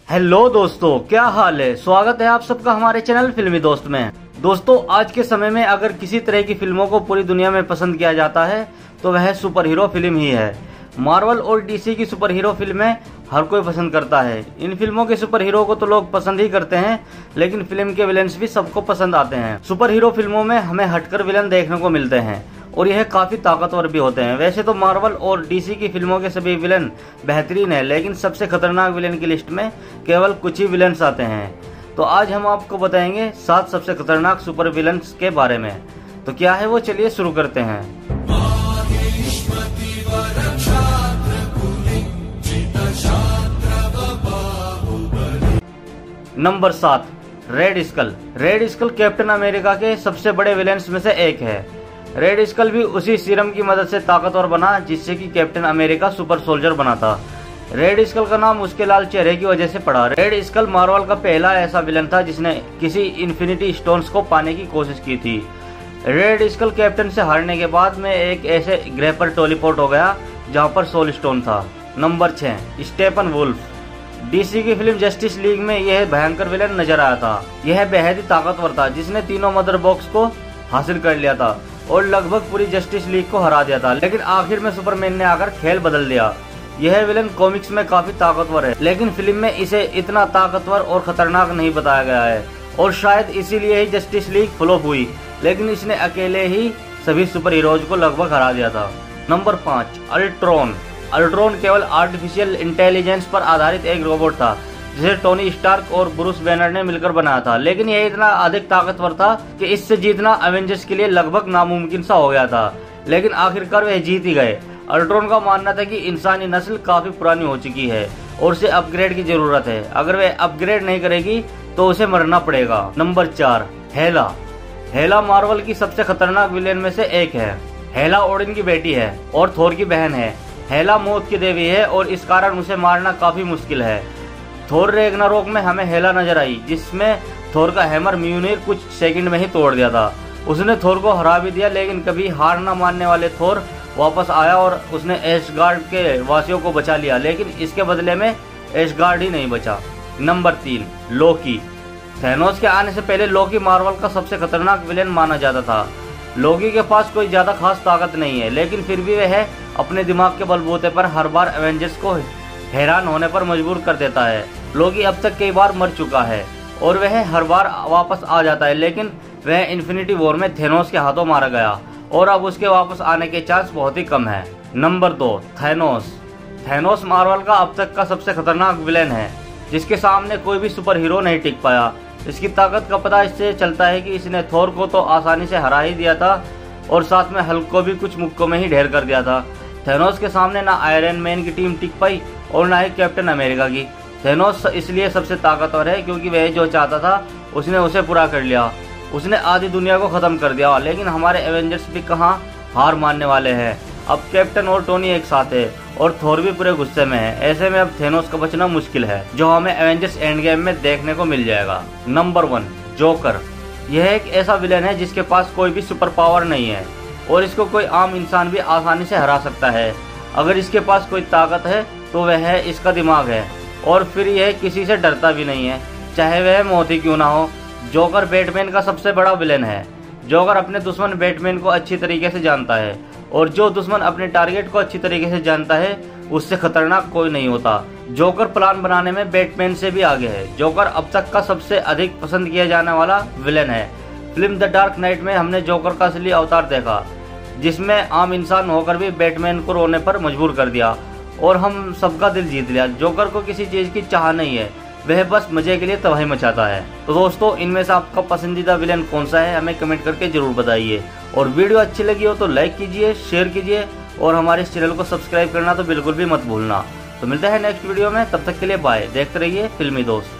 Hello दोस्तों, क्या हाल है। स्वागत है आप सबका हमारे चैनल फिल्मी दोस्त में। दोस्तों, आज के समय में अगर किसी तरह की फिल्मों को पूरी दुनिया में पसंद किया जाता है तो वह सुपर हीरो फिल्म ही है। मार्वल और डीसी की सुपर हीरो फिल्में हर कोई पसंद करता है। इन फिल्मों के सुपर हीरो को तो लोग पसंद ही करते हैं, लेकिन फिल्म के विलेंस भी सबको पसंद आते हैं। सुपर हीरो फिल्मों में हमें हटकर विलन देखने को मिलते हैं और यह काफी ताकतवर भी होते हैं। वैसे तो मार्वल और डीसी की फिल्मों के सभी विलन बेहतरीन है, लेकिन सबसे खतरनाक विलन की लिस्ट में केवल कुछ ही विलन्स आते हैं। तो आज हम आपको बताएंगे 7 सबसे खतरनाक सुपर विलन्स के बारे में। तो क्या है वो, चलिए शुरू करते हैं। Number 7, red skull. Red skull captain America के सबसे बड़े विलेंस में से एक है। रेड स्कल भी उसी सीरम की मदद से ताकतवर बना जिससे कि कैप्टन अमेरिका सुपर सोल्जर बना था। रेड स्कल का नाम उसके लाल चेहरे की वजह से पड़ा। रेड स्कल मार्वल का पहला ऐसा विलन था जिसने किसी इन्फिनिटी स्टोन्स को पाने की कोशिश की थी। रेड स्कल कैप्टन से हारने के बाद में एक ऐसे ग्रह पर टेलीपोर्ट हो गया जहां पर सोल स्टोन था। नंबर 6, स्टेपन वुल्फ। डीसी की फिल्म जस्टिस लीग में यह भयंकर विलन नजर आया था। यह बेहद ही ताकतवर था जिसने तीनों मदर बॉक्स को हासिल कर लिया था और लगभग पूरी जस्टिस लीग को हरा दिया था, लेकिन आखिर में सुपरमैन ने आकर खेल बदल दिया। यह विलन कॉमिक्स में काफी ताकतवर है, लेकिन फिल्म में इसे इतना ताकतवर और खतरनाक नहीं बताया गया है और शायद इसीलिए ही जस्टिस लीग फ्लॉप हुई, लेकिन इसने अकेले ही सभी सुपर हीरोज को लगभग हरा दिया था। Number 5, Ultron. अल्ट्रॉन केवल आर्टिफिशियल इंटेलिजेंस पर आधारित एक रोबोट था जिसे टोनी स्टार्क और ब्रूस बैनर ने मिलकर बनाया था, लेकिन यह इतना अधिक ताकतवर था कि इससे जीतना एवेंजर्स के लिए लगभग नामुमकिन सा हो गया था, लेकिन आखिरकार वह जीत ही गए। अल्ट्रॉन का मानना था कि इंसानी नस्ल काफी पुरानी हो चुकी है और उसे अपग्रेड की जरूरत है। अगर वह अपग्रेड नहीं करेगी तो उसे मरना पड़ेगा। नंबर 4, हेला। हेला मार्वल की सबसे खतरनाक विलेन में से एक है। हेला ओडिन की बेटी है और थोर की बहन है। हेला मौत की देवी है और इस कारण उसे मारना काफी मुश्किल है। थोर रैग्नारोक में हमें हेला नजर आई, जिसमें थोर का हैमर म्यूनिर कुछ सेकंड में ही तोड़ दिया था। उसने थोर को हरा भी दिया, लेकिन कभी हार न मानने वाले थोर वापस आया और उसने एशगार्ड के वासियों को बचा लिया, लेकिन इसके बदले में एशगार्ड ही नहीं बचा। नंबर 3, लोकी। थैनोस के आने से पहले लोकी मार्वल का सबसे खतरनाक विलेन माना जाता था। लोकी के पास कोई ज्यादा खास ताकत नहीं है, लेकिन फिर भी वह अपने दिमाग के बलबूते पर हर बार एवेंजर्स को हैरान होने पर मजबूर कर देता है। लोकी अब तक कई बार मर चुका है और वह हर बार वापस आ जाता है, लेकिन वह इन्फिनिटी वॉर में थैनोस के हाथों मारा गया और अब उसके वापस आने के चांस बहुत ही कम है। Number 2, Thanos. थैनोस मार्वल का अब तक का सबसे खतरनाक विलेन है जिसके सामने कोई भी सुपर हीरो नहीं टिक पाया। इसकी ताकत का पता इससे चलता है कि इसने थोर को तो आसानी से हरा ही दिया था और साथ में हल्क को भी कुछ मुक्कों में ही ढेर कर दिया था। थैनोस के सामने ना आयरन मैन की टीम टिक पाई और ना ही कैप्टन अमेरिका की। थैनोस इसलिए सबसे ताकतवर है क्योंकि वह जो चाहता था उसने उसे पूरा कर लिया। उसने आधी दुनिया को खत्म कर दिया, लेकिन हमारे एवेंजर्स भी कहाँ हार मानने वाले हैं। अब कैप्टन और टोनी एक साथ है और थोर भी पूरे गुस्से में है। ऐसे में अब थैनोस का बचना मुश्किल है, जो हमें एवेंजर्स एंड गेम में देखने को मिल जाएगा। Number 1, joker. यह एक ऐसा विलेन है जिसके पास कोई भी सुपर पावर नहीं है और इसको कोई आम इंसान भी आसानी से हरा सकता है। अगर इसके पास कोई ताकत है तो वह इसका दिमाग है और फिर यह किसी से डरता भी नहीं है, चाहे वह मौत ही क्यों ना हो। जोकर बैटमैन का सबसे बड़ा विलेन है। जोकर अपने दुश्मन बैटमैन को अच्छी तरीके से जानता है और जो दुश्मन अपने टारगेट को अच्छी तरीके से जानता है उससे खतरनाक कोई नहीं होता। जोकर प्लान बनाने में बैटमैन से भी आगे है। जोकर अब तक का सबसे अधिक पसंद किया जाने वाला विलेन है। फिल्म द डार्क नाइट में हमने जोकर का असली अवतार देखा, जिसमें आम इंसान होकर भी बैटमैन को रोने पर मजबूर कर दिया और हम सबका दिल जीत लिया। जोकर को किसी चीज की चाह नहीं है, वह बस मजे के लिए तबाही मचाता है। तो दोस्तों, इनमें से आपका पसंदीदा विलेन कौन सा है, हमें कमेंट करके जरूर बताइए। और वीडियो अच्छी लगी हो तो लाइक कीजिए, शेयर कीजिए और हमारे इस चैनल को सब्सक्राइब करना तो बिल्कुल भी मत भूलना। तो मिलते हैं नेक्स्ट वीडियो में, तब तक के लिए बाय। देखते रहिए फिल्मी दोस्त।